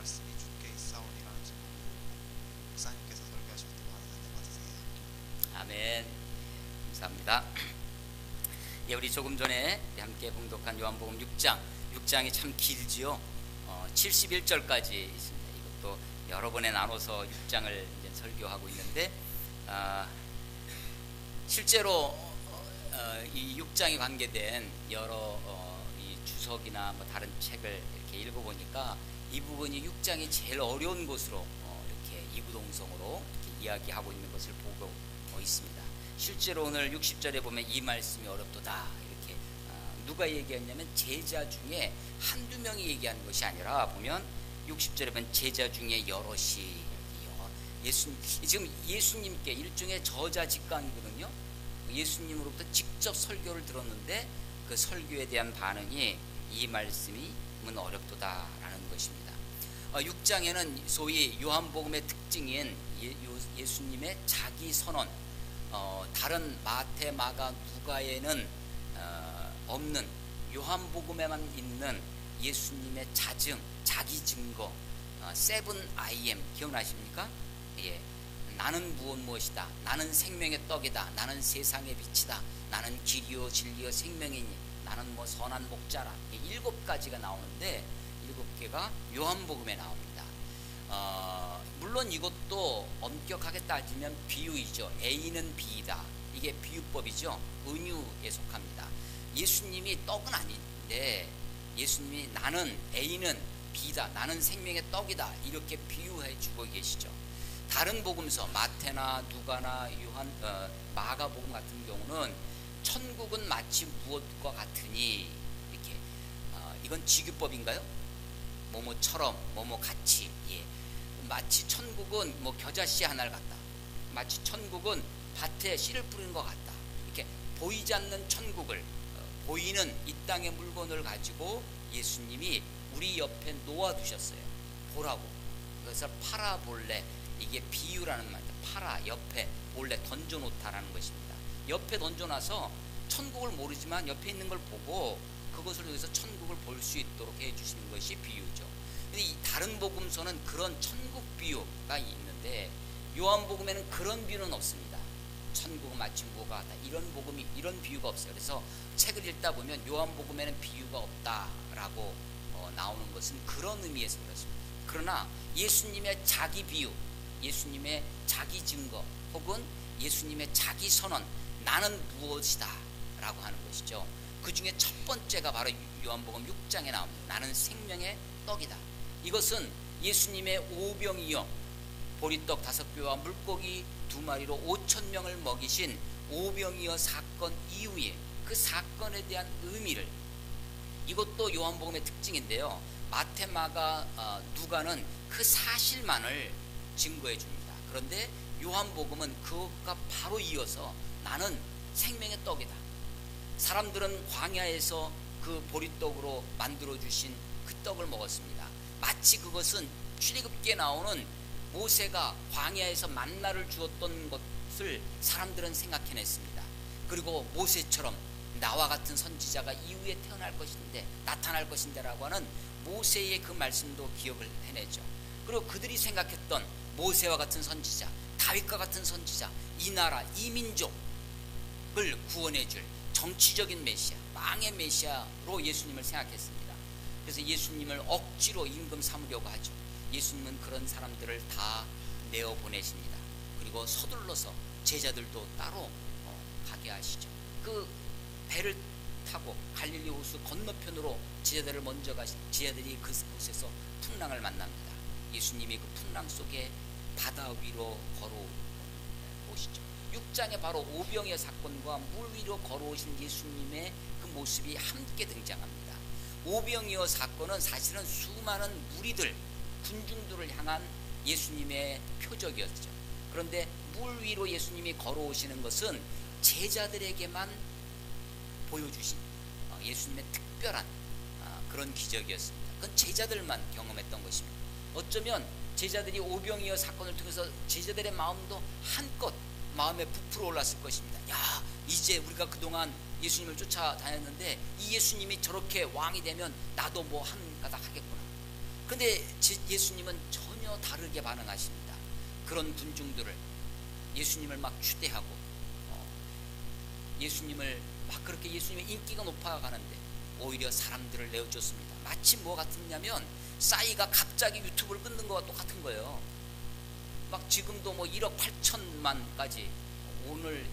말씀이 주께 있사오니라는 제목으로 목사님께서 설교하실 때 많이 듣는 것 같으세요. 아멘. 감사합니다. 예, 우리 조금 전에 함께 봉독한 요한복음 6장이 참 길지요. 71절까지 있습니다. 이것도 여러 번에 나눠서 6장을 이제 설교하고 있는데, 실제로 이 6장에 관계된 여러 이 주석이나 뭐 다른 책을 이렇게 읽어보니까 이 부분이 6장이 제일 어려운 것으로 이렇게 이구동성으로 이렇게 이야기하고 있는 것을 보고 있습니다. 실제로 오늘 60절에 보면 이 말씀이 어렵도다 이렇게 누가 얘기했냐면 제자 중에 한두 명이 얘기하는 것이 아니라 보면 60절에 보면 제자 중에 여럿이 지금 예수님께 일종의 저자직강이거든요. 예수님으로부터 직접 설교를 들었는데 그 설교에 대한 반응이 이 말씀이 어렵도다라는 것입니다. 6장에는 소위 요한복음의 특징인 예수님의 자기 선언, 다른 마태, 마가, 누가에는 없는 요한복음에만 있는 예수님의 자증, 자기 증거, 세븐 아이엠 기억나십니까? 예, 나는 무엇이다. 나는 생명의 떡이다. 나는 세상의 빛이다. 나는 길이요 진리요 생명이니. 나는 뭐 선한 목자라. 7가지가 나오는데 7개가 요한복음에 나옵니다. 물론 이것도 엄격하게 따지면 비유이죠. A는 B이다. 이게 비유법이죠. 은유에 속합니다. 예수님이 떡은 아닌데 예수님이 나는 A는 B다. 나는 생명의 떡이다. 이렇게 비유해 주고 계시죠. 다른 복음서 마태나 누가나 마가복음 같은 경우는 천국은 마치 무엇과 같으니 이렇게 이건 지규법인가요? 뭐뭐처럼 뭐뭐같이 마치 천국은 뭐 겨자씨 하나를 같다. 마치 천국은 밭에 씨를 뿌리는 것 같다. 이렇게 보이지 않는 천국을 보이는 이 땅의 물건을 가지고 예수님이 우리 옆에 놓아두셨어요. 보라고. 그래서 파라볼레 이게 비유라는 말입니다. 파라 옆에 몰래 던져놓다라는 것입니다. 옆에 던져놔서 천국을 모르지만 옆에 있는 걸 보고 그것을 통해서 천국을 볼 수 있도록 해주시는 것이 비유죠. 근데 이 다른 복음서는 그런 천국 비유가 있는데 요한복음에는 그런 비유는 없습니다. 천국은 마치 무엇과 같다 이런 비유가 없어요. 그래서 책을 읽다 보면 요한복음에는 비유가 없다라고 나오는 것은 그런 의미에서 그렇습니다. 그러나 예수님의 자기 비유, 예수님의 자기 증거 혹은 예수님의 자기 선언, 나는 무엇이다 라고 하는 것이죠. 그 중에 첫 번째가 바로 요한복음 6장에 나옵니다. 나는 생명의 떡이다. 이것은 예수님의 오병이어 보리떡 5개와 물고기 2마리로 5,000명을 먹이신 오병이어 사건 이후에 그 사건에 대한 의미를, 이것도 요한복음의 특징인데요. 마태, 마가, 누가는 그 사실만을 증거해 줍니다. 그런데 요한복음은 그것과 바로 이어서 나는 생명의 떡이다. 사람들은 광야에서 그 보리떡으로 만들어 주신 그 떡을 먹었습니다. 마치 그것은 출애굽기에 나오는 모세가 광야에서 만나를 주었던 것을 사람들은 생각해냈습니다. 그리고 모세처럼 나와 같은 선지자가 이후에 나타날 것인데라고 하는 모세의 그 말씀도 기억을 해내죠. 그리고 그들이 생각했던 모세와 같은 선지자, 다윗과 같은 선지자, 이 나라, 이 민족을 구원해줄 정치적인 메시아, 왕의 메시아로 예수님을 생각했습니다. 그래서 예수님을 억지로 임금 삼으려고 하죠. 예수님은 그런 사람들을 다 내어보내십니다. 그리고 서둘러서 제자들도 따로 가게 하시죠. 그 배를 타고 갈릴리 호수 건너편으로 제자들을 먼저 가신 제자들이 그곳에서 풍랑을 만납니다. 예수님이 그 풍랑 속에 바다 위로 걸어오시죠. 6장에 바로 오병이어 사건과 물 위로 걸어오신 예수님의 그 모습이 함께 등장합니다. 오병이어 사건은 사실은 수많은 무리들, 군중들을 향한 예수님의 표적이었죠. 그런데 물 위로 예수님이 걸어오시는 것은 제자들에게만 보여주신 예수님의 특별한 그런 기적이었습니다. 그건 제자들만 경험했던 것입니다. 어쩌면 제자들이 오병이어 사건을 통해서 제자들의 마음도 한껏 마음에 부풀어 올랐을 것입니다. 야, 이제 우리가 그동안 예수님을 쫓아다녔는데 이 예수님이 저렇게 왕이 되면 나도 뭐 한 가닥 하겠구나. 근데 예수님은 전혀 다르게 반응하십니다. 그런 군중들을 예수님을 막 추대하고 예수님을 막 그렇게 예수님의 인기가 높아가는데 오히려 사람들을 내어줬습니다. 마치 뭐 같았냐면 싸이가 갑자기 유튜브를 끊는 것과 똑같은 거예요. 막 지금도 뭐 1억 8천만까지 오늘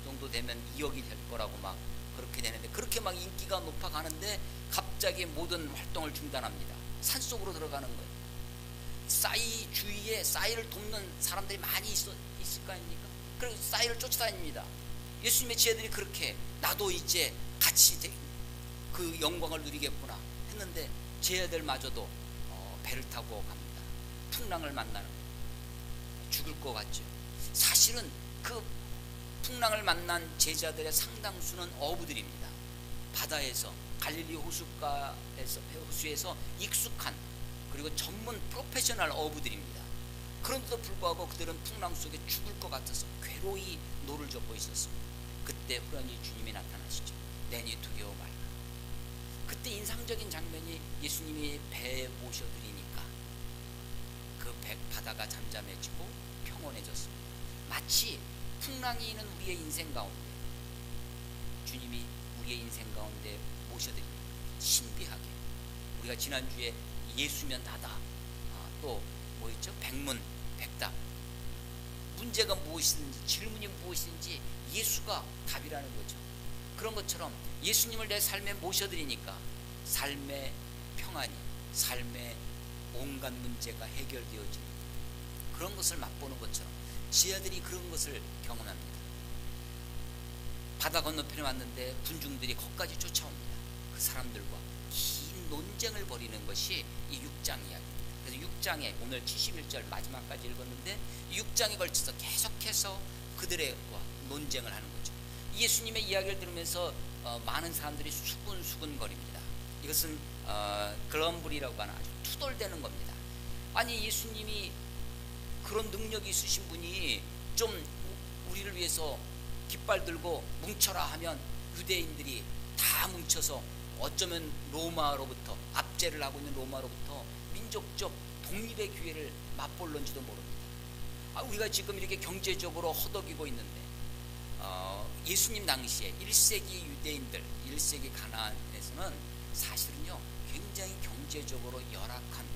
정도 되면 2억이 될 거라고 막 그렇게 되는데, 그렇게 막 인기가 높아가는데 갑자기 모든 활동을 중단합니다. 산속으로 들어가는 거예요. 싸이 주위에 싸이를 돕는 사람들이 많이 있을 거 아닙니까? 그리고 싸이를 쫓아다닙니다. 예수님의 지혜들이 그렇게 나도 이제 같이 그 영광을 누리겠구나 했는데 제자들마저도 배를 타고 갑니다. 풍랑을 만나는 거예요. 죽을 것 같죠. 사실은 그 풍랑을 만난 제자들의 상당수는 어부들입니다. 바다에서 갈릴리 호수에서 익숙한 그리고 전문 프로페셔널 어부들입니다. 그런데도 불구하고 그들은 풍랑 속에 죽을 것 같아서 괴로이 노를 젓고 있었습니다. 그때 후련히 주님이 나타나시죠. 내니 두려워 말라. 그때 인상적인 장면이 예수님이 배에 모셔드리니까 그 바다가 잠잠해지고 평온해졌습니다. 마치 풍랑이 있는 우리의 인생 가운데 주님이 우리의 인생 가운데 모셔드립니다. 신비하게. 우리가 지난주에 예수면 나다, 또 뭐였죠? 백문백답. 문제가 무엇이든지 질문이 무엇이든지 예수가 답이라는 거죠. 그런 것처럼 예수님을 내 삶에 모셔드리니까 삶의 평안이, 삶의 온갖 문제가 해결되어지는 그런 것을 맛보는 것처럼 지하들이 그런 것을 경험합니다. 바다 건너편에 왔는데 군중들이 거기까지 쫓아옵니다. 그 사람들과 긴 논쟁을 벌이는 것이 이 6장 이야기입니다. 그래서 6장에 오늘 71절 마지막까지 읽었는데 6장에 걸쳐서 계속해서 그들과 논쟁을 하는 거죠. 예수님의 이야기를 들으면서 많은 사람들이 수근수근거립니다. 이것은 글럼블이라고 하는 아주 투덜대는 겁니다. 아니 예수님이 그런 능력이 있으신 분이 좀 우리를 위해서 깃발 들고 뭉쳐라 하면 유대인들이 다 뭉쳐서 어쩌면 로마로부터 압제를 하고 있는 로마로부터 민족적 독립의 기회를 맛볼런지도 모릅니다. 우리가 지금 이렇게 경제적으로 허덕이고 있는데 예수님 당시에 1세기 유대인들, 1세기 가나안에서는 사실은요 굉장히 경제적으로 열악한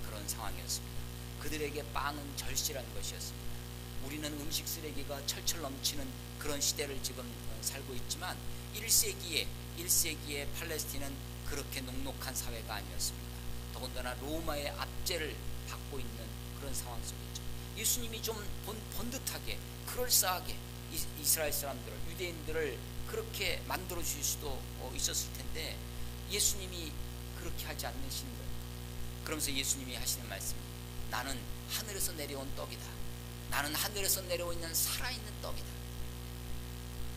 그런 상황이었습니다. 그들에게 빵은 절실한 것이었습니다. 우리는 음식 쓰레기가 철철 넘치는 그런 시대를 지금 살고 있지만 1세기의 팔레스틴은 그렇게 녹록한 사회가 아니었습니다. 더군다나 로마의 압제를 받고 있는 그런 상황 속이죠. 예수님이 좀 번듯하게 그럴싸하게 이스라엘 사람들을, 유대인들을 그렇게 만들어 주실 수도 있었을 텐데 예수님이 그렇게 하지 않으신 거예요. 그러면서 예수님이 하시는 말씀이 나는 하늘에서 내려온 떡이다. 나는 하늘에서 내려오는 살아있는 떡이다.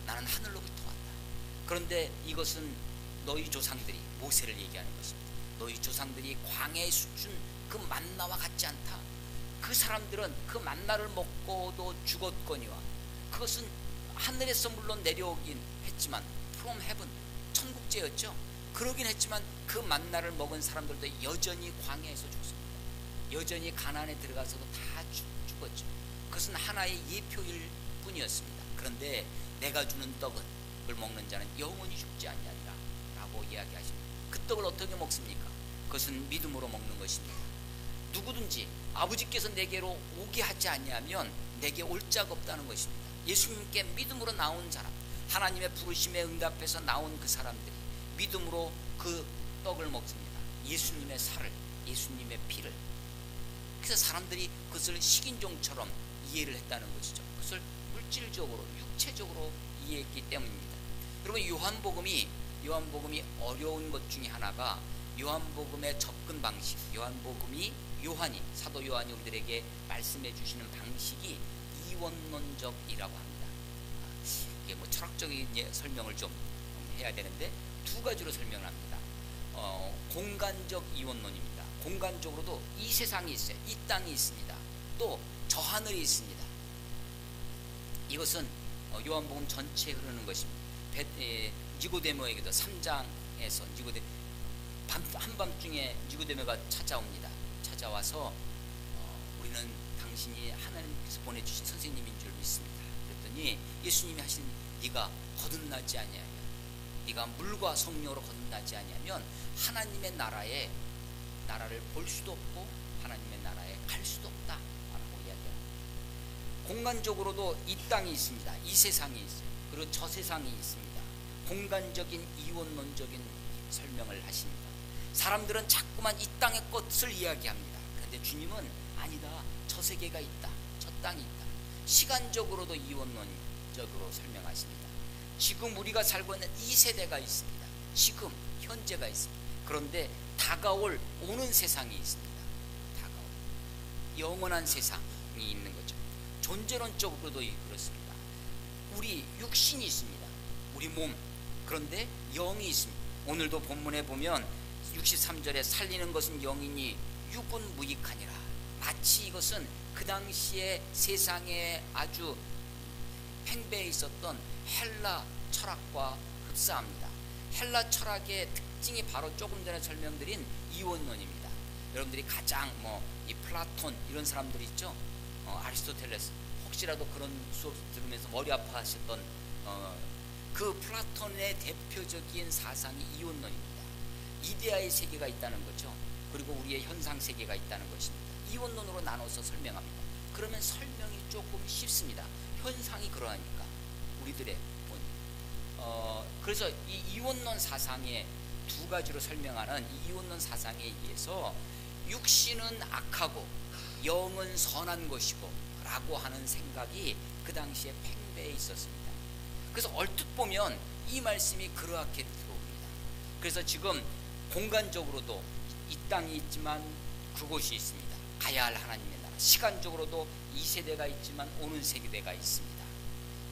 나는 하늘로부터 왔다. 그런데 이것은 너희 조상들이, 모세를 얘기하는 것입니다. 너희 조상들이 광야에서 준 그 만나와 같지 않다. 그 사람들은 그 만나를 먹고도 죽었거니와 그것은 하늘에서 물론 내려오긴 했지만 from heaven, 천국제였죠. 그러긴 했지만 그 만나를 먹은 사람들도 여전히 광야에서 죽습니다. 여전히 가나안에 들어가서도 다 죽었죠. 그것은 하나의 예표일 뿐이었습니다. 그런데 내가 주는 떡은 그걸 먹는 자는 영원히 죽지 아니하리라 라고 이야기하십니다. 그 떡을 어떻게 먹습니까? 그것은 믿음으로 먹는 것입니다. 누구든지 아버지께서 내게로 오게 하지 아니하면 내게 올 자가 없다는 것입니다. 예수님께 믿음으로 나온 사람, 하나님의 부르심에 응답해서 나온 그 사람들이 믿음으로 그 떡을 먹습니다. 예수님의 살을, 예수님의 피를. 그래서 사람들이 그것을 식인종처럼 이해를 했다는 것이죠. 그것을 물질적으로, 육체적으로 이해했기 때문입니다. 여러분 요한복음이 어려운 것 중에 하나가 요한복음의 접근 방식, 사도 요한이 우리들에게 말씀해 주시는 방식이 이원론적이라고 합니다. 이게 뭐 철학적인 설명을 좀 해야 되는데 두 가지로 설명을 합니다. 공간적 이원론입니다. 공간적으로도 이 세상이 있어요. 이 땅이 있습니다. 또 저 하늘이 있습니다. 이것은 요한복음 전체에 흐르는 것입니다. 니고데모에게도 3장에서 한밤중에 니고데모가 찾아옵니다. 찾아와서 우리는 당신이 하나님께서 보내주신 선생님인 줄 믿습니다. 그랬더니 예수님이 하신 네가 거듭나지 아니하면, 네가 물과 성령으로 거듭나지 아니하면 하나님의 나라를 볼 수도 없고 하나님의 나라에 갈 수도 없다 라고 이야기합니다. 공간적으로도 이 땅이 있습니다. 이 세상이 있어요. 그리고 저 세상이 있습니다. 공간적인 이원론적인 설명을 하십니다. 사람들은 자꾸만 이 땅의 것을 이야기합니다. 그런데 주님은 아니다, 저 세계가 있다, 저 땅이 있다. 시간적으로도 이원론적으로 설명하십니다. 지금 우리가 살고 있는 이 세대가 있습니다. 지금 현재가 있습니다. 그런데 다가올 오는 세상이 있습니다. 다가올 영원한 세상이 있는 거죠. 존재론적으로도 그렇습니다. 우리 육신이 있습니다. 우리 몸. 그런데 영이 있습니다. 오늘도 본문에 보면 63절에 살리는 것은 영이니 육은 무익하니라. 마치 이것은 그 당시에 세상에 아주 팽배해 있었던 헬라 철학과 흡사합니다. 헬라 철학의 특징이 바로 조금 전에 설명드린 이원론입니다. 여러분들이 가장 이 플라톤 이런 사람들이 있죠. 아리스토텔레스, 혹시라도 그런 수업 들으면서 머리 아파하셨던 그 플라톤의 대표적인 사상이 이원론입니다. 이데아의 세계가 있다는 거죠. 그리고 우리의 현상 세계가 있다는 것입니다. 이원론으로 나눠서 설명합니다. 그러면 설명이 조금 쉽습니다. 현상이 그러하니까 우리들의 본. 그래서 이 이원론 사상의 두 가지로 설명하는 이 이원론 사상에 의해서 육신은 악하고 영은 선한 것이고 라고 하는 생각이 그 당시에 팽배해 있었습니다. 그래서 얼핏 보면 이 말씀이 그렇게 들어옵니다. 그래서 지금 공간적으로도 이 땅이 있지만 그곳이 있습니다. 가야 할 하나님의 나라. 시간적으로도 이 세대가 있지만 오는 세대가 있습니다.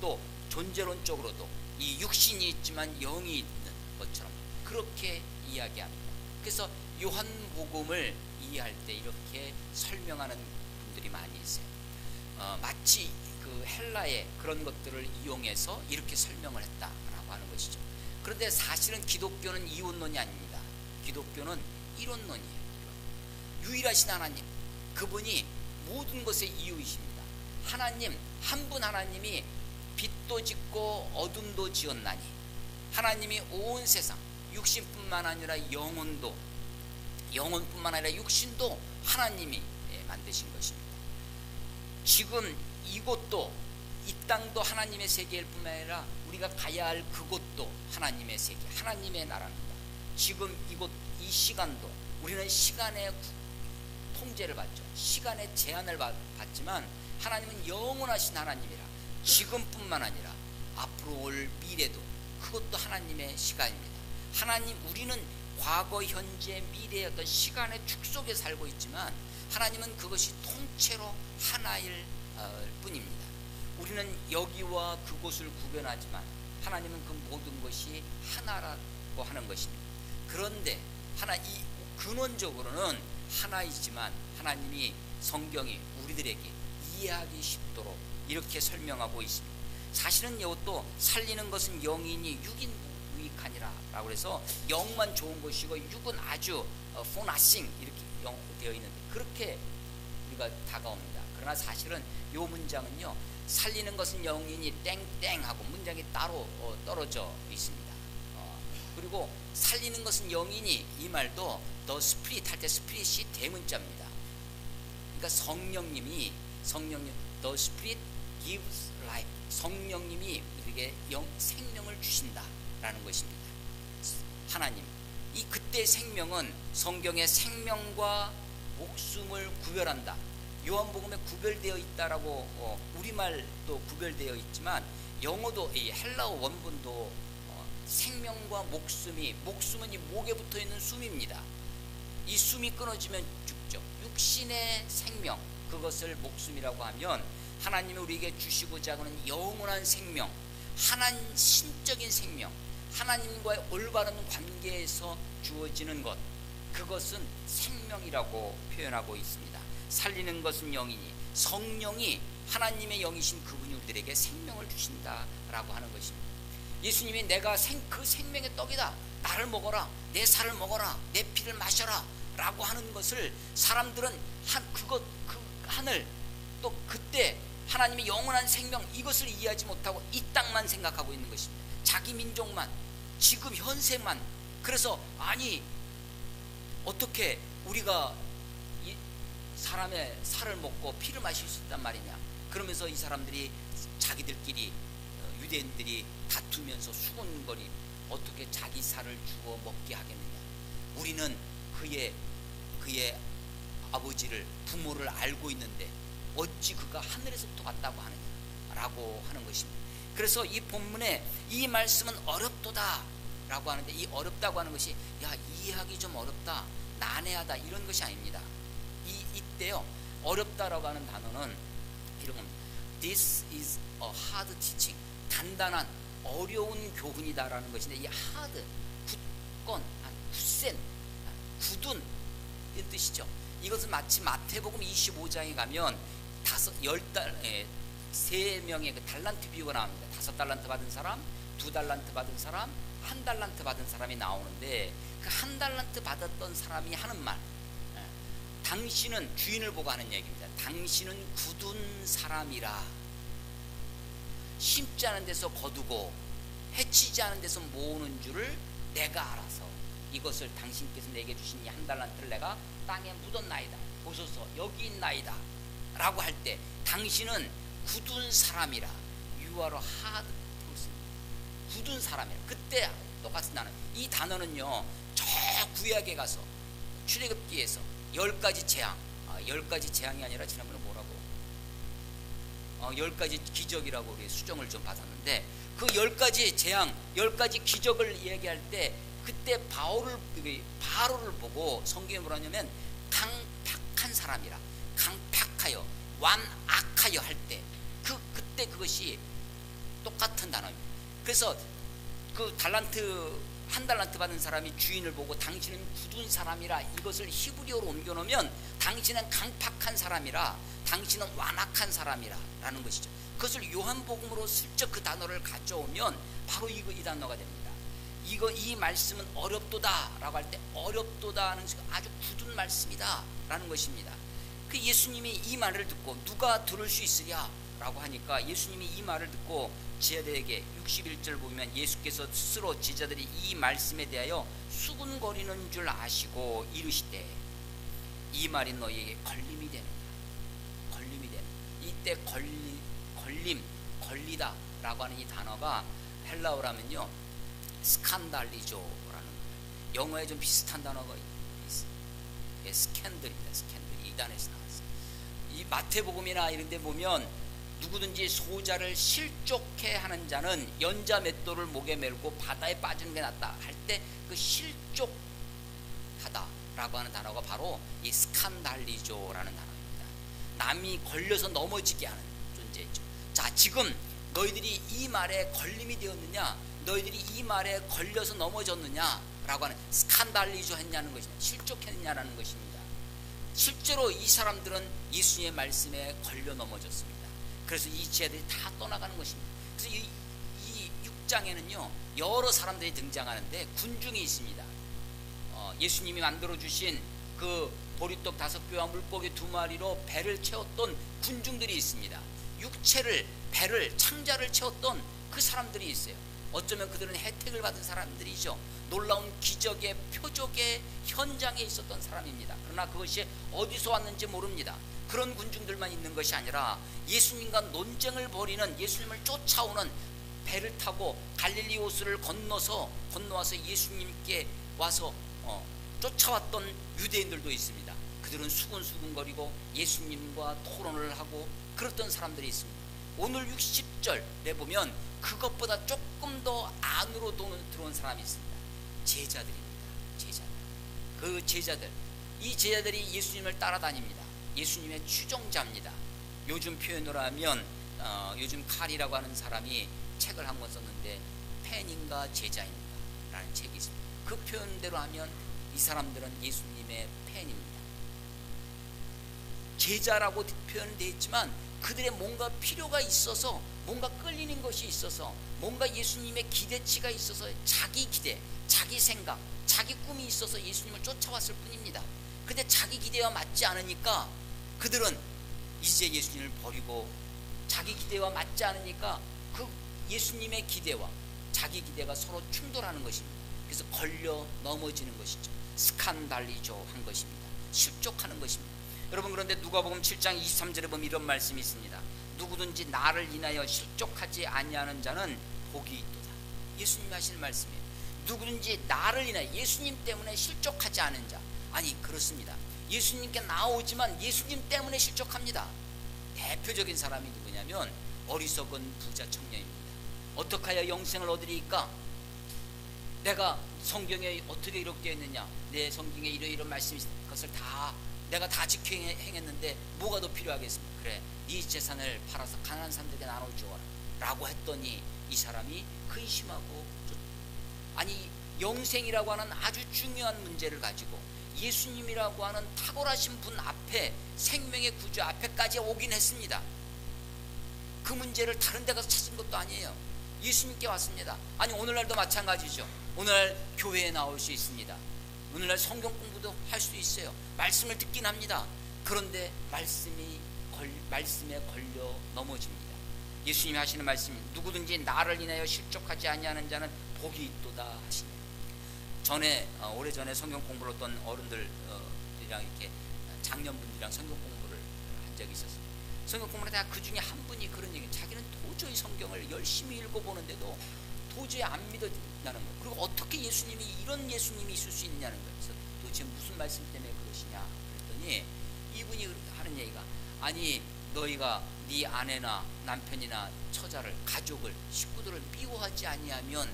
또 존재론적으로도 이 육신이 있지만 영이 있는 것처럼 그렇게 이야기합니다. 그래서 요한복음을 이해할 때 이렇게 설명하는 분들이 많이 있어요. 마치 그 헬라의 그런 것들을 이용해서 이렇게 설명을 했다라고 하는 것이죠. 그런데 사실은 기독교는 이원론이 아닙니다. 기독교는 이론론이에요. 유일하신 하나님, 그분이 모든 것의 이유이십니다. 하나님, 한 분 하나님이 빛도 짓고 어둠도 지었나니, 하나님이 온 세상 육신뿐만 아니라 영혼뿐만 아니라 육신도 하나님이 만드신 것입니다. 지금 이곳도 이 땅도 하나님의 세계일 뿐만 아니라 우리가 가야 할 그곳도 하나님의 세계, 하나님의 나라입니다. 지금 이곳 이 시간도 우리는 시간의 통제를 받죠. 시간의 제한을 받지만 하나님은 영원하신 하나님이라 지금뿐만 아니라 앞으로 올 미래도 그것도 하나님의 시간입니다. 하나님, 우리는 과거, 현재, 미래의 어떤 시간의 축 속에 살고 있지만 하나님은 그것이 통째로 하나일 뿐입니다. 우리는 여기와 그곳을 구별하지만 하나님은 그 모든 것이 하나라고 하는 것입니다. 그런데 이 근원적으로는 하나이지만 하나님이 성경이 우리들에게 이해하기 쉽도록 이렇게 설명하고 있습니다. 사실은 이것도 살리는 것은 영이니 육인 무익하니라 라고 해서 영만 좋은 것이고 육은 아주 for nothing 이렇게 되어 있는데 그렇게 우리가 다가옵니다. 그러나 사실은 이 문장은요, 살리는 것은 영이니 땡땡 하고 문장이 따로 떨어져 있습니다. 그리고 살리는 것은 영이니 이 말도 the spirit 할 때 스피릿이 대문자입니다. 그러니까 성령님이 the spirit gives life, 성령님이 우리에게 생명을 주신다라는 것입니다. 하나님, 이 그때 생명은 성경의 생명과 목숨을 구별한다. 요한복음에 구별되어 있다라고 우리말도 구별되어 있지만 영어도 이 헬라어 원문도 생명과 목숨은 이 목에 붙어 있는 숨입니다. 이 숨이 끊어지면 죽죠. 육신의 생명, 그것을 목숨이라고 하면 하나님이 우리에게 주시고자 하는 영원한 생명, 신적인 생명, 하나님과의 올바른 관계에서 주어지는 것, 그것은 생명이라고 표현하고 있습니다. 살리는 것은 영이니 성령이 하나님의 영이신 그분이 우리들에게 생명을 주신다라고 하는 것입니다. 예수님이 내가 그 생명의 떡이다, 나를 먹어라, 내 살을 먹어라, 내 피를 마셔라 라고 하는 것을 사람들은 그 하늘, 또 그때 하나님의 영원한 생명, 이것을 이해하지 못하고 이 땅만 생각하고 있는 것입니다. 자기 민족만, 지금 현세만. 그래서 아니 어떻게 우리가 이 사람의 살을 먹고 피를 마실 수 있단 말이냐. 그러면서 이 사람들이 자기들끼리 유대인들이 다투면서 수군거리, 어떻게 자기 살을 주워 먹게 하겠느냐. 우리는 그의 아버지를, 부모를 알고 있는데 어찌 그가 하늘에서부터 왔다고 하느냐 라고 하는 것입니다. 그래서 이 본문에 이 말씀은 어렵도다 라고 하는데, 이 어렵다고 하는 것이 야 이해하기 좀 어렵다, 난해하다 이런 것이 아닙니다. 이때요 어렵다라고 하는 단어는 이런 겁니다. This is a hard teaching. 단단한 어려운 교훈이다라는 것인데, 이 hard, 굳건, 굳센, 굳은 이런 뜻이죠. 이것은 마치 마태복음 25장에 가면 3명의 그 달란트 비유가 나옵니다. 5달란트 받은 사람, 2달란트 받은 사람, 1달란트 받은 사람이 나오는데, 그 1달란트 받았던 사람이 하는 말, 당신은, 주인을 보고 하는 얘기입니다. 당신은 굳은 사람이라. 심지 않은 데서 거두고 해치지 않은 데서 모으는 줄을 내가 알아서 이것을 당신께서 내게 주신 이 1달란트를 내가 땅에 묻었나이다. 보소서 여기 있나이다 라고 할 때, 당신은 굳은 사람이라. You are a hard person. 굳은 사람이라. 그때 똑같은 단어. 이 단어는요 저 구약에 가서 출애굽기에서 10가지 재앙, 10가지 재앙이 아니라 지난번에 뭐라고 10가지 기적이라고 우리 수정을 좀 받았는데, 그 10가지 재앙, 10가지 기적을 얘기할 때 그때 바로를 보고 성경에 뭐라 하냐면 강팍한 사람이라, 강팍하여, 완악하여 할 때 그때 그것이 똑같은 단어입니다. 그래서 그 1달란트 받은 사람이 주인을 보고 당신은 굳은 사람이라, 이것을 히브리어로 옮겨놓으면 당신은 강팍한 사람이라, 당신은 완악한 사람이라 라는 것이죠. 그것을 요한복음으로 슬쩍 그 단어를 가져오면 바로 이 단어가 됩니다. 이 말씀은 어렵도다 라고 할 때, 어렵도다 하는 것은 아주 굳은 말씀이다 라는 것입니다. 그 예수님이 이 말을 듣고 누가 들을 수 있으랴 라고 하니까, 예수님이 이 말을 듣고 제자들에게 61절 보면 예수께서 스스로 제자들이 이 말씀에 대하여 수군거리는 줄 아시고 이르시되, 이 말이 너희에게 걸림이 되느냐. 걸림이 되는, 이때 걸리다 라고 하는 이 단어가 헬라어라면요 스칸달리조라는 거예요. 영어에 좀 비슷한 단어가 있어요. 스캔들입니다. 스캔들. 이 단어에서 나왔어요. 이 마태복음이나 이런 데 보면 누구든지 소자를 실족해 하는 자는 연자 맷돌을 목에 메고 바다에 빠지는 게 낫다 할 때, 그 실족하다 라고 하는 단어가 바로 이 스칸달리조라는 단어입니다. 남이 걸려서 넘어지게 하는 존재죠. 자, 지금 너희들이 이 말에 걸림이 되었느냐, 너희들이 이 말에 걸려서 넘어졌느냐 라고 하는, 스칸달리조 했냐는 것입니다. 실족했느냐라는 것입니다. 실제로 이 사람들은 예수님의 말씀에 걸려 넘어졌습니다. 그래서 이 제자들이 다 떠나가는 것입니다. 그래서 이 6장에는요 여러 사람들이 등장하는데 군중이 있습니다. 예수님이 만들어주신 그 보리떡 5개와 물고기 2마리로 배를 채웠던 군중들이 있습니다. 배를, 창자를 채웠던 그 사람들이 있어요. 어쩌면 그들은 혜택을 받은 사람들이죠. 놀라운 기적의 표적의 현장에 있었던 사람입니다. 그러나 그것이 어디서 왔는지 모릅니다. 그런 군중들만 있는 것이 아니라 예수님과 논쟁을 벌이는, 예수님을 쫓아오는, 배를 타고 갈릴리 호수를 건너와서 예수님께 와서 쫓아왔던 유대인들도 있습니다. 그들은 수군수군거리고 예수님과 토론을 하고 그랬던 사람들이 있습니다. 오늘 60절에 보면 그것보다 조금 더 안으로 들어온 사람이 있습니다. 제자들입니다. 그 제자들, 이 제자들이 예수님을 따라다닙니다. 예수님의 추종자입니다. 요즘 표현으로 하면 요즘 칼이라고 하는 사람이 책을 한 권 썼는데, 팬인가 제자인가 라는 책이 있습니다. 그 표현대로 하면 이 사람들은 예수님의 팬입니다. 제자라고 표현되어 있지만 그들의 뭔가 필요가 있어서, 뭔가 끌리는 것이 있어서, 뭔가 예수님의 기대치가 있어서, 자기 기대, 자기 생각, 자기 꿈이 있어서 예수님을 쫓아왔을 뿐입니다. 근데 자기 기대와 맞지 않으니까 그들은 이제 예수님을 버리고, 자기 기대와 맞지 않으니까 그 예수님의 기대와 자기 기대가 서로 충돌하는 것입니다. 그래서 걸려 넘어지는 것이죠. 스칸달리조 한 것입니다. 실족하는 것입니다. 여러분, 그런데 누가복음 7장 23절에 보면 이런 말씀이 있습니다. 누구든지 나를 인하여 실족하지 아니하는 자는 복이 있도다. 예수님이 하시는 말씀이에요. 누구든지 나를 인하여, 예수님 때문에 실족하지 않은 자. 아니, 그렇습니다. 예수님께 나오지만 예수님 때문에 실족합니다. 대표적인 사람이 누구냐면 어리석은 부자 청년입니다. 어떻게 하여 영생을 얻으리까? 내가 성경에 어떻게 이렇게 되어 있느냐, 내 성경에 이런 말씀이 있는 것을 다 내가 다 지켜 행했는데 뭐가 더 필요하겠습니까? 그래, 네 재산을 팔아서 가난한 사람들에게 나눠주어라 라고 했더니 이 사람이 근심하고, 아니, 영생이라고 하는 아주 중요한 문제를 가지고 예수님이라고 하는 탁월하신 분 앞에, 생명의 구주 앞에까지 오긴 했습니다. 그 문제를 다른 데 가서 찾은 것도 아니에요. 예수님께 왔습니다. 아니, 오늘날도 마찬가지죠. 오늘날 교회에 나올 수 있습니다. 오늘날 성경 공부도 할 수 있어요. 말씀을 듣긴 합니다. 그런데 말씀에 걸려 넘어집니다. 예수님이 하시는 말씀이, 누구든지 나를 인하여 실족하지 아니하는 자는 복이 있도다 하시네요. 전에 오래전에 성경 공부를 했던 어른들이랑 이렇게 장년분들이랑 성경 공부를 한 적이 있었어요. 성경 공부를 하다가 그 중에 한 분이 그런 얘기, 자기는 도저히 성경을 열심히 읽어보는데도 도저히 안 믿어진다는 거. 그리고 어떻게 예수님이, 이런 예수님이 있을 수 있냐는 거예요. 그래서 도대체 무슨 말씀 때문에 그러시냐 그랬더니 이분이 하는 얘기가, 아니, 너희가 네 아내나 남편이나 처자를, 가족을, 식구들을 미워하지 아니하면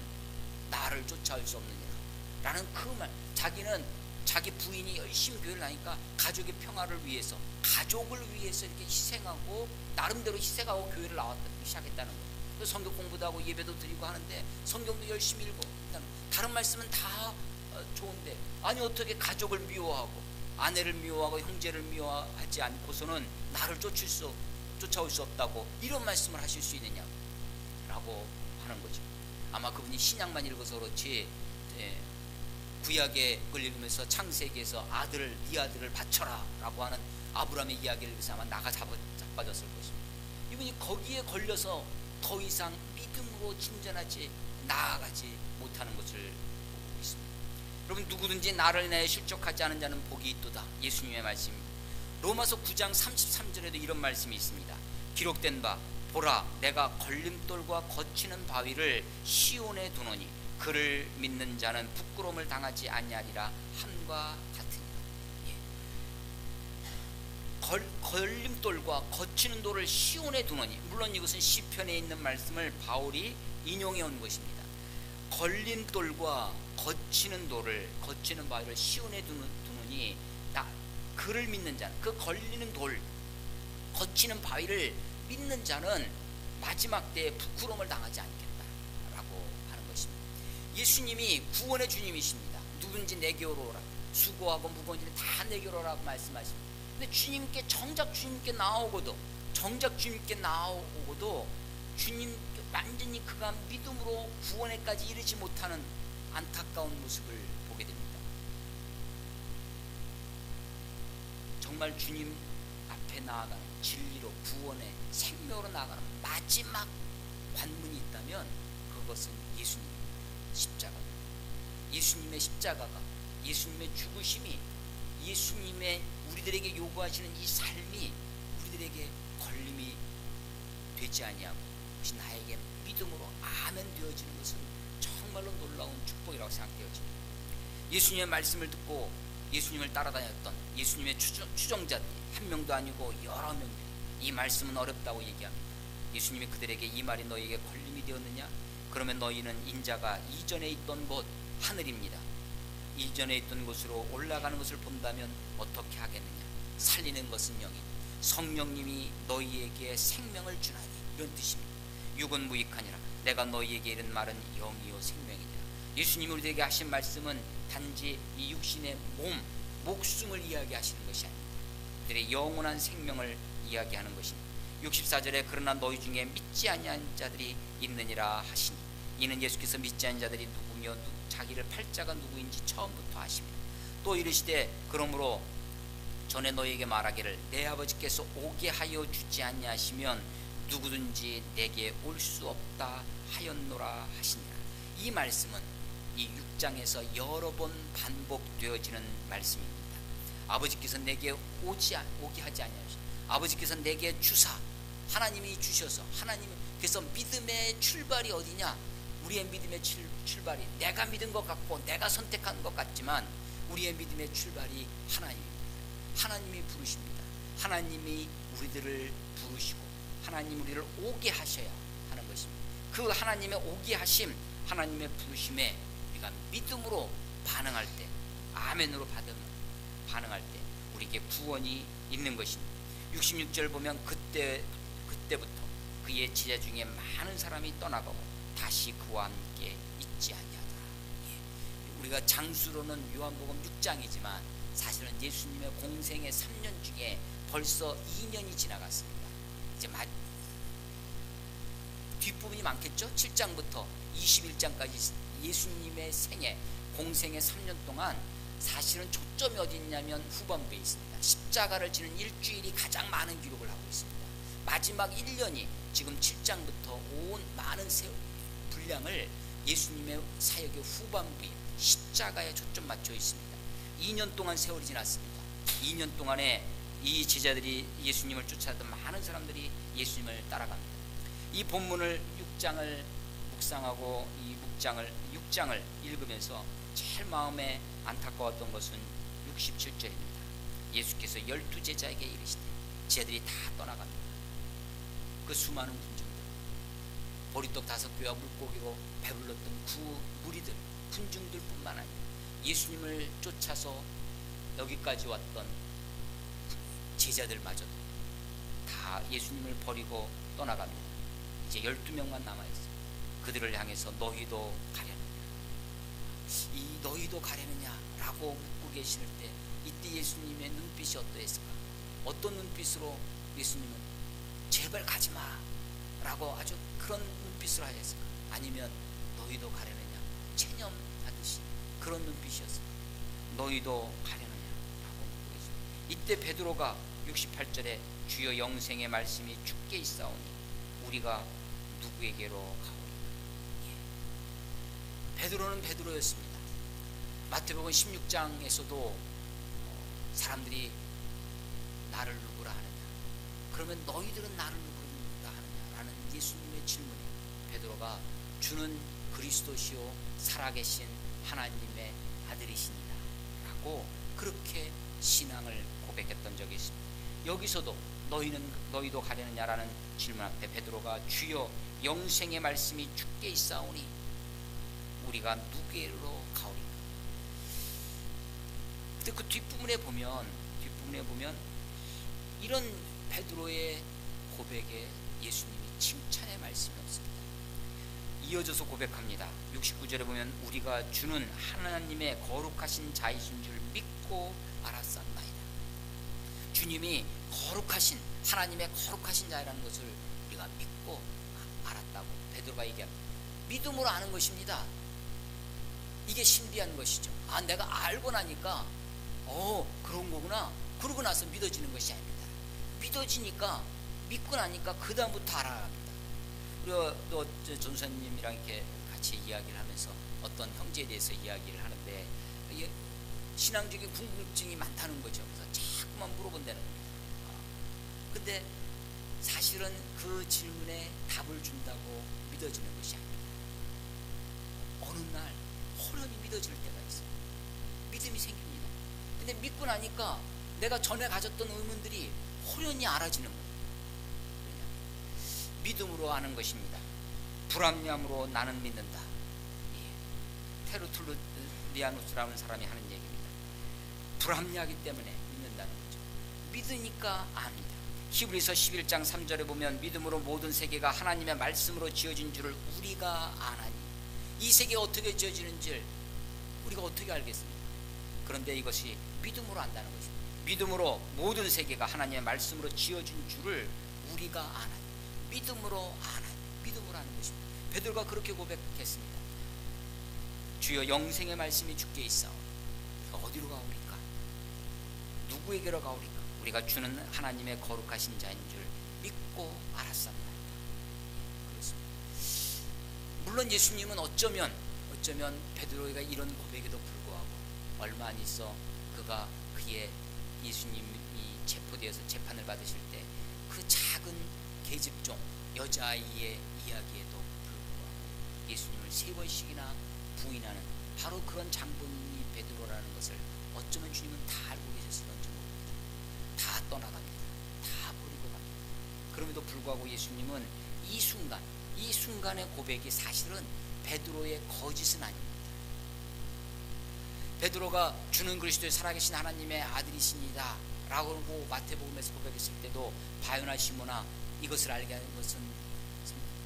나를 쫓아올 수 없느냐 라는 그 말. 자기는 자기 부인이 열심히 교회를 다니까 가족의 평화를 위해서, 가족을 위해서 이렇게 희생하고, 나름대로 희생하고 교회를 시작했다는 거예요. 성경 공부도 하고 예배도 드리고 하는데 성경도 열심히 읽고, 다른 말씀은 다 좋은데, 아니, 어떻게 가족을 미워하고 아내를 미워하고 형제를 미워하지 않고서는 나를 쫓아올 수 없다고 이런 말씀을 하실 수 있느냐 라고 하는 거죠. 아마 그분이 신약만 읽어서 그렇지, 구약에 읽으면서 창세기에서 네 아들을 바쳐라 라고 하는 아브라함의 이야기를 읽어서 아마 나가 자빠졌을 것입니다. 이분이 거기에 걸려서 더 이상 믿음으로 진전하지, 나아가지 못하는 것을 보고 있습니다. 여러분, 누구든지 나를 인하여 실족하지 않은 자는 복이 있도다. 예수님의 말씀입니다. 로마서 9장 33절에도 이런 말씀이 있습니다. 기록된 바, 보라, 내가 걸림돌과 거치는 바위를 시온에 두노니 그를 믿는 자는 부끄러움을 당하지 아니하리라 함과 같으니라. 걸림돌과 거치는 돌을 시온에 두노니, 물론 이것은 시편에 있는 말씀을 바울이 인용해 온 것입니다. 걸림돌과 거치는 돌을, 거치는 바위를 시온에 두노니 그를 믿는 자는, 그 걸리는 돌, 거치는 바위를 믿는 자는 마지막 때에 부끄러움을 당하지 않겠다라고 하는 것입니다. 예수님이 구원의 주님이십니다. 누군지 내게로 오라, 수고하고 무거운 일을 다 내게로 오라고 말씀하십니다. 근데 정작 주님께 나오고도 주님 완전히 그가 믿음으로 구원에까지 이르지 못하는 안타까운 모습을 보게 됩니다. 정말 주님 앞에 나아가는, 진리로, 구원의 생명으로 나아가는 마지막 관문이 있다면 그것은 예수님 십자가입니다. 예수님의 십자가가, 예수님의 죽으심이, 예수님의 우리들에게 요구하시는 이 삶이 우리들에게 걸림이 되지 아니하고 그것이 나에게 믿음으로 아멘 되어지는 것은 정말로 놀라운 축복이라고 생각되어집니다. 예수님의 말씀을 듣고 예수님을 따라다녔던 예수님의 추종자들이 한 명도 아니고 여러 명들, 이 말씀은 어렵다고 얘기합니다. 예수님이 그들에게 이 말이 너희에게 걸림이 되었느냐? 그러면 너희는 인자가 이전에 있던 곳, 하늘입니다. 이전에 있던 곳으로 올라가는 것을 본다면 어떻게 하겠느냐? 살리는 것은 영이니 성령님이 너희에게 생명을 주나니, 이런 뜻입니다. 육은 무익하니라. 내가 너희에게 이른 말은 영이요 생명이니라. 예수님이 우리에게 하신 말씀은 단지 이 육신의 목숨을 이야기하시는 것이 아닙니다. 그들의 영원한 생명을 이야기하는 것입니다. 64절에 그러나 너희 중에 믿지 아니한 자들이 있느니라 하시니, 이는 예수께서 믿지 않은 자들이 누구며 자기를 팔자가 누구인지 처음부터 아시며, 또 이르시되 그러므로 전에 너희에게 말하기를 내 아버지께서 오게 하여 주지 아니하시면 누구든지 내게 올 수 없다 하였노라 하시니라. 이 말씀은 이 6장에서 여러 번 반복되어지는 말씀입니다. 아버지께서 내게 오게 하지 아니하시고, 아버지께서 내게 주사, 하나님이 주셔서, 하나님께서 믿음의 출발이 어디냐? 우리의 믿음의 출발이 내가 믿은 것 같고 내가 선택한 것 같지만 우리의 믿음의 출발이 하나님입니다. 하나님이 부르십니다. 하나님이 우리들을 부르시고 하나님 우리를 오게 하셔야 하는 것입니다. 그 하나님의 오게 하심, 하나님의 부르심에 우리가 믿음으로 반응할 때, 아멘으로 반응할 때 우리에게 구원이 있는 것입니다. 66절 보면 그때부터 그의 제자 중에 많은 사람이 떠나가고 다시 그와 함께 있지 아니하더라. 우리가 장수로는 요한복음 6장이지만 사실은 예수님의 공생의 3년 중에 벌써 2년이 지나갔습니다. 이제 뒷부분이 많겠죠. 7장부터 21장까지 예수님의 공생의 3년 동안 사실은 초점이 어디 있냐면 후반부에 있습니다. 십자가를 지는 일주일이 가장 많은 기록을 하고 있습니다. 마지막 1년이 지금 7장부터 온 많은 분량을 예수님의 사역의 후반부에 십자가에 초점 맞춰 있습니다. 2년 동안 세월이 지났습니다. 2년 동안에 이 제자들이 예수님을 쫓아왔던 많은 사람들이 예수님을 따라갑니다. 이 본문을 6장을 묵상하고 이 6장을 읽으면서 제일 마음에 안타까웠던 것은 67절입니다. 예수께서 12제자에게 이르시되 제자들이 다 떠나갑니다. 그 수많은 군중들, 보리떡 5개와 물고기로 배불렀던 그 무리들, 군중들 뿐만 아니라 예수님을 쫓아서 여기까지 왔던 제자들마저도 다 예수님을 버리고 떠나갑니다. 이제 12명만 남아있어요. 그들을 향해서 너희도 가려느냐, 이 너희도 가려느냐라고 묻고 계실 때 이때 예수님의 눈빛이 어떠했을까? 어떤 눈빛으로 예수님은 제발 가지마 라고 아주 그런 눈빛으로 하셨을까? 아니면 너희도 가려느냐, 체념하듯이 그런 눈빛이었을까? 너희도 가려느냐라고 묻고 계십니다. 이때 베드로가 68절에 주여 영생의 말씀이 주께 있사오니 우리가 누구에게로 가오리까? 베드로는 베드로였습니다. 마태복음 16장에서도 사람들이 나를 누구라 하느냐, 그러면 너희들은 나를 누구라 하느냐라는 예수님의 질문에 베드로가 주는 그리스도시요 살아계신 하나님의 아들이시니라 라고 그렇게 신앙을 고백했던 적이 있습니다. 여기서도 너희도 가려느냐라는 질문 앞에 베드로가 주여 영생의 말씀이 주께 있사오니 우리가 누구에게로 가오리까? 근데 그 뒷부분에 보면 이런 베드로의 고백에 예수님이 칭찬의 말씀이 없습니다. 이어져서 고백합니다. 69절에 보면 우리가 주는 하나님의 거룩하신 자이신 줄 믿고 알았사옵나이다. 주님이 거룩하신 하나님의 거룩하신 자라는 것을 우리가 믿고 알았다고 베드로가 얘기합니다. 믿음으로 아는 것입니다. 이게 신비한 것이죠. 내가 알고 나니까 그런 거구나, 그러고 나서 믿어지는 것이 아닙니다. 믿어지니까, 믿고 나니까 그 다음부터 알아갑니다. 우리가 또 전사님이랑 이렇게 같이 이야기를 하면서 어떤 형제에 대해서 이야기를 하는데 신앙적인 궁금증이 많다는 거죠. 그래서 자꾸만 물어본다는 겁니다. 근데 사실은 그 질문에 답을 준다고 믿어지는 것이 아닙니다. 어느 날 호련히 믿어질 때가 있어요. 믿음이 생깁니다. 근데 믿고 나니까 내가 전에 가졌던 의문들이 호련히 알아지는 거예요. 믿음으로 아는 것입니다. 불합리함으로 나는 믿는다. 테르툴리아누스라는 사람이 하는 얘기입니다. 불합리하기 때문에 믿는다는 거죠. 믿으니까 압니다. 히브리서 11장 3절에 보면 믿음으로 모든 세계가 하나님의 말씀으로 지어진 줄을 우리가 아나니, 이 세계가 어떻게 지어지는지 우리가 어떻게 알겠습니까? 그런데 이것이 믿음으로 안다는 것입니다. 믿음으로 모든 세계가 하나님의 말씀으로 지어진 줄을 우리가 아나니, 믿음으로 아나니, 믿음으로 하는 것입니다. 베드로가 그렇게 고백했습니다. 주여 영생의 말씀이 주께 있사오니 어디로 가오리까? 누구에게로 가오리까? 우리가 주는 하나님의 거룩하신 자인 줄 믿고 알았습니다. 그렇습니다. 물론 예수님은 어쩌면 베드로가 이런 고백에도 불구하고 얼마 안 있어 그가 그의 예수님이 체포되어서 재판을 받으실 때 그 작은 계집종 여자아이의 이야기에도 불구하고 예수님을 3번씩이나 부인하는 바로 그런 장본인이 베드로라는 것을 어쩌면 주님은 다 알고 계셨을런지 모릅니다. 다 떠나갑니다. 다 버리고 갑니다. 그럼에도 불구하고 예수님은 이 순간의 고백이 사실은 베드로의 거짓은 아닙니다. 베드로가 주는 그리스도의 살아계신 하나님의 아들이시니다 라고 마태복음에서 고백했을 때도 바요나 시몬아 이것을 알게 하는 것은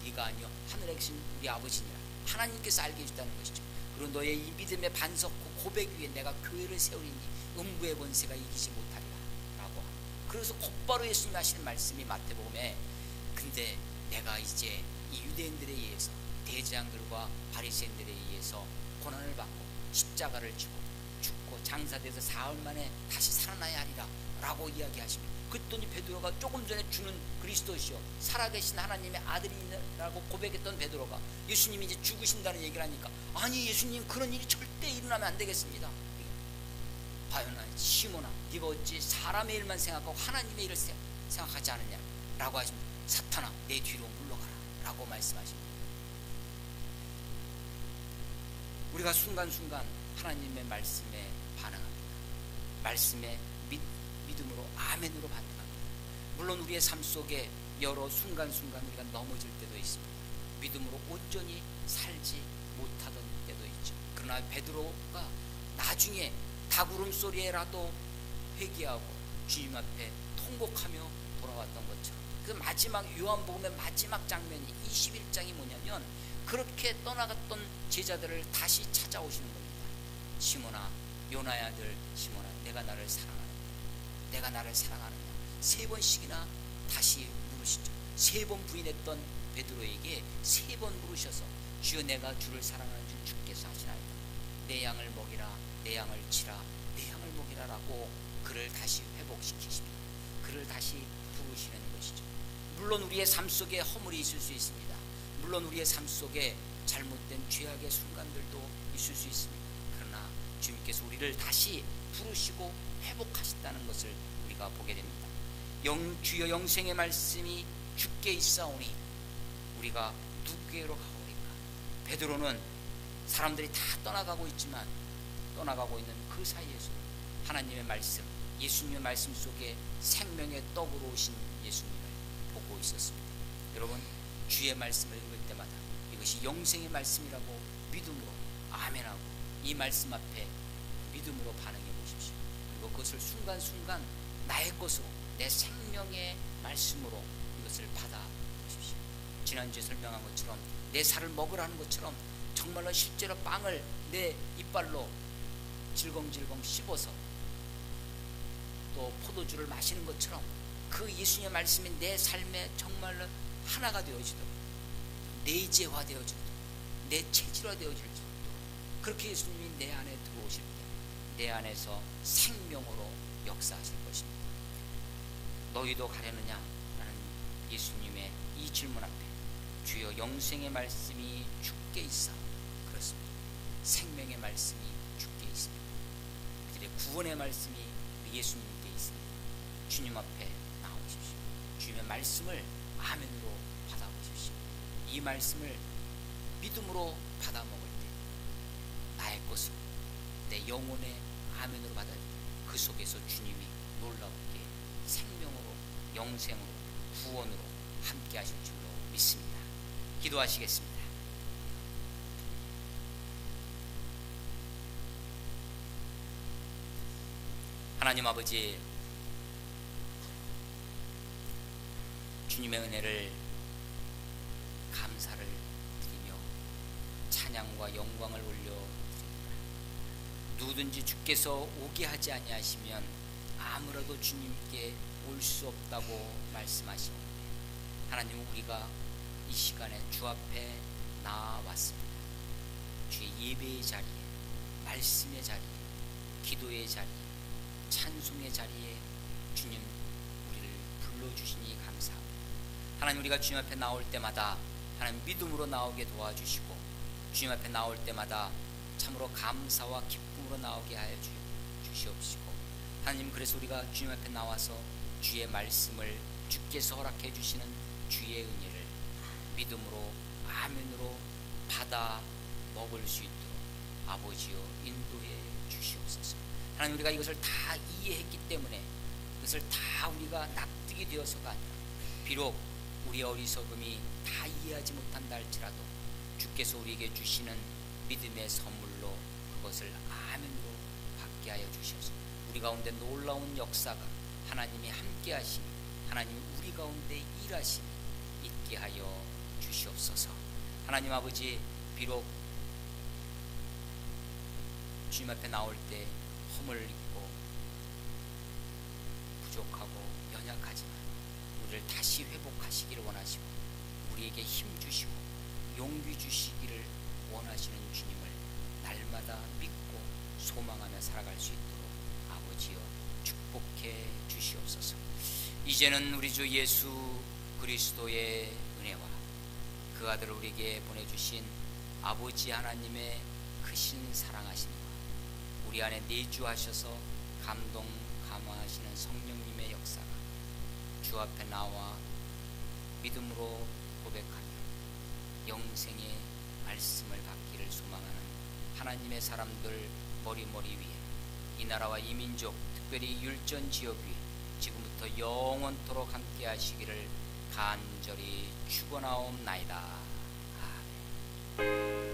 네가 아니요 하늘에 계신 우리 아버지니라, 하나님께서 알게 해주다는 것이죠. 그리고 너의 이 믿음의 반석 고백 위에 내가 교회를 세우리니 음부의 권세가 이기지 못하리라 라고. 그래서 곧바로 예수님이 하시는 말씀이 마태복음에 근데 내가 이제 이 유대인들에 의해서 대제사장들과 바리새인들에 의해서 고난을 받고 십자가를 지고 죽고 장사돼서 사흘 만에 다시 살아나야 하리라 라고 이야기하십니다. 그랬더니 베드로가 조금 전에 주는 그리스도시요 살아계신 하나님의 아들이라고 고백했던 베드로가 예수님이 이제 죽으신다는 얘기를 하니까 아니 예수님 그런 일이 절대 일어나면 안 되겠습니다. 바요나 시몬아 네가 어찌 사람의 일만 생각하고 하나님의 일을 생각하지 않느냐 라고 하십니다. 사탄아 내 뒤로 물러가라 라고 말씀하십니다. 우리가 순간순간 하나님의 말씀에 반응합니다. 말씀에 믿음으로 아멘으로 반응합니다. 물론 우리의 삶 속에 여러 순간순간 우리가 넘어질 때도 있습니다. 믿음으로 온전히 살지 못하던 때도 있죠. 그러나 베드로가 나중에 닭울음 소리에라도 회개하고 주님 앞에 통곡하며 돌아왔던 것처럼 그 마지막 요한복음의 마지막 장면이 21장이 뭐냐면 그렇게 떠나갔던 제자들을 다시 찾아오시는 겁니다. 시몬아 요나의 아들 시몬아 내가 나를 사랑하느냐 내가 나를 사랑하느냐 3번씩이나 다시 물으시죠. 3번 부인했던 베드로에게 3번 물으셔서 주여 내가 주를 사랑하는 줄 주께서 하시나이다. 내 양을 먹이라 내 양을 치라 내 양을 먹이라 라고 그를 다시 회복시키십니다. 그를 다시 부르시는 것이죠. 물론 우리의 삶 속에 허물이 있을 수 있습니다. 물론 우리의 삶 속에 잘못된 죄악의 순간들도 있을 수 있습니다. 그러나 주님께서 우리를 다시 부르시고 회복하셨다는 것을 우리가 보게 됩니다. 주여 영생의 말씀이 주께 있사오니 우리가 누구에게로 가오리까? 베드로는 사람들이 다 떠나가고 있지만 떠나가고 있는 그 사이에서 하나님의 말씀 예수님의 말씀 속에 생명의 떡으로 오신 예수님을 보고 있었습니다. 여러분 주의 말씀을 읽을 때마다 이것이 영생의 말씀이라고 믿음으로 아멘하고 이 말씀 앞에 믿음으로 반응해 보십시오. 그리고 그것을 순간순간 나의 것으로 내 생명의 말씀으로 이것을 받아 보십시오. 지난주에 설명한 것처럼 내 살을 먹으라는 것처럼 정말로 실제로 빵을 내 이빨로 질겅질겅 씹어서 또 포도주를 마시는 것처럼 그 예수님의 말씀이 내 삶에 정말로 하나가 되어지도록 내재화 되어지도록 내 체질화 되어질 정도로 그렇게 예수님이 내 안에 들어오실 때 내 안에서 생명으로 역사하실 것입니다. 너희도 가려느냐? 라는 예수님의 이 질문 앞에 주여 영생의 말씀이 주께 있사 그렇습니다. 생명의 말씀이 주께 있습니다. 그들의 구원의 말씀이 예수님께 있습니다. 주님 앞에 나오십시오. 주님의 말씀을 아멘으로 받아보십시오. 이 말씀을 믿음으로 받아 먹을 때 나의 것으로 내 영혼의 아멘으로 받을 때 그 속에서 주님이 놀랍게 생명으로 영생으로 구원으로 함께 하실 줄로 믿습니다. 기도하시겠습니다. 하나님 아버지 주님의 은혜를 감사를 드리며 찬양과 영광을 올려드립니다. 누구든지 주께서 오게 하지 아니하시면 아무라도 주님께 올 수 없다고 말씀하시오. 하나님, 우리가 이 시간에 주 앞에 나왔습니다. 주의 예배의 자리에, 말씀의 자리에, 기도의 자리에, 찬송의 자리에 주님 우리를 불러주시니 감사합니다. 하나님, 우리가 주님 앞에 나올 때마다 하나님 믿음으로 나오게 도와주시고, 주님 앞에 나올 때마다 참으로 감사와 기쁨으로 나오게 하여 주시옵시고, 하나님, 그래서 우리가 주님 앞에 나와서 주의 말씀을 주께서 허락해 주시는 주의 은혜를 믿음으로 아멘으로 받아 먹을 수 있도록 아버지여 인도해 주시옵소서. 하나님, 우리가 이것을 다 이해했기 때문에 이것을 다 우리가 납득이 되어서가 아니라, 비록 우리의 어리석음이 다 이해하지 못한다 할지라도 주께서 우리에게 주시는 믿음의 선물로 그것을 아멘으로 받게 하여 주시옵소서. 우리 가운데 놀라운 역사가 하나님이 함께 하심이, 하나님 우리 가운데 일하심이 있게 하여 주시옵소서. 하나님 아버지, 비록 주님 앞에 나올 때 허물을 입고 부족하고 연약하지만 우리를 다시 회복하시기를 원하시고, 우리에게 힘 주시고 용기 주시기를 원하시는 주님을 날마다 믿고 소망하며 살아갈 수 있도록 아버지여 축복해 주시옵소서. 이제는 우리 주 예수 그리스도의 은혜와 그 아들을 우리에게 보내주신 아버지 하나님의 크신 사랑하심과 우리 안에 내주하셔서 감동 감화하시는 성령님의 역사가 주 앞에 나와 믿음으로 고백하며 영생의 말씀을 받기를 소망하는 하나님의 사람들 머리머리 위에, 이 나라와 이 민족, 특별히 율전 지역 위에 지금부터 영원토록 함께 하시기를 간절히 축원하옵나이다. 아멘.